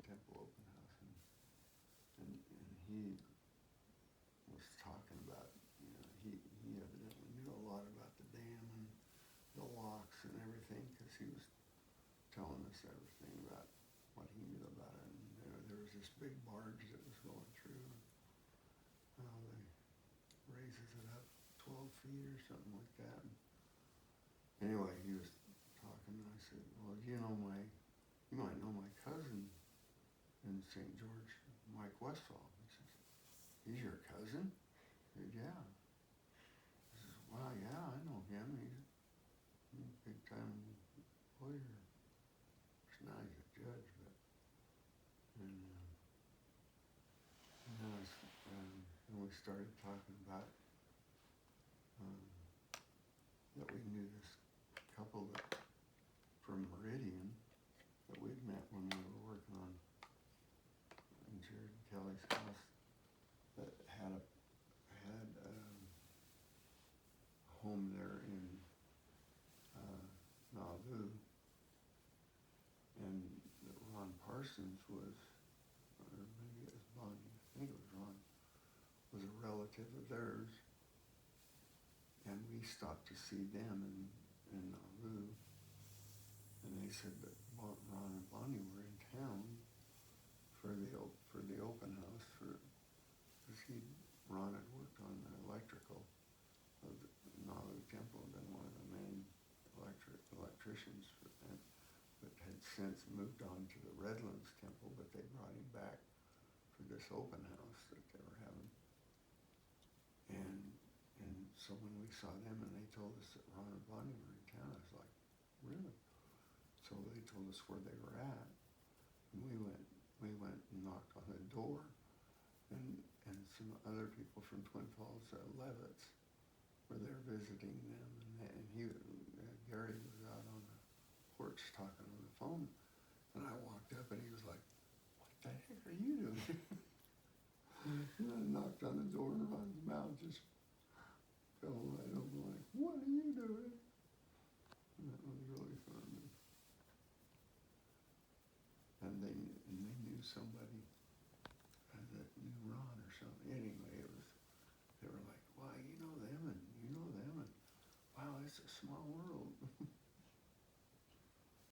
Temple open house, and he was talking about, he evidently knew a lot about the dam and the locks and everything, because he was telling us everything about what he knew about it. And there was this big barge that was going through. They raises it up 12 feet or something like that. And anyway, he was talking, and I said, well, you might know my cousin in St. George, Mike Westfall. He says, he's your cousin? I said, yeah. He says, wow, yeah, I know him. He's a big time lawyer. Now he's a judge, but, and we started talking about um, that we knew this couple that from Meridian that we'd met when we were working on in Jared and Kelly's house that had a home there in Nauvoo, and that Ron Parsons was, or maybe it was Bonnie, I think it was Ron, was a relative of theirs, and we stopped to see them in Nauvoo, and they said that Ron and Bonnie were in town for the open house, because Ron had worked on the electrical of the Nauvoo Temple, and been one of the main electricians for that, but had since moved on to the Redlands Temple, but they brought him back for this open house that they were having. And so when we saw them and they told us that Ron and Bonnie were in town, I was like, really? So they told us where they were at, and we went and knocked on the door, and some other people from Twin Falls, Levitt's, were there visiting them, and Gary was out on the porch talking on the phone, and I walked up and he was like, what the heck are you doing? And I knocked on the door and Ron's mouth just fell right open, like, what are you doing? And that was really fun. And they knew somebody that knew Ron or something. Anyway, they were like, wow, you know them, and wow, it's a small world.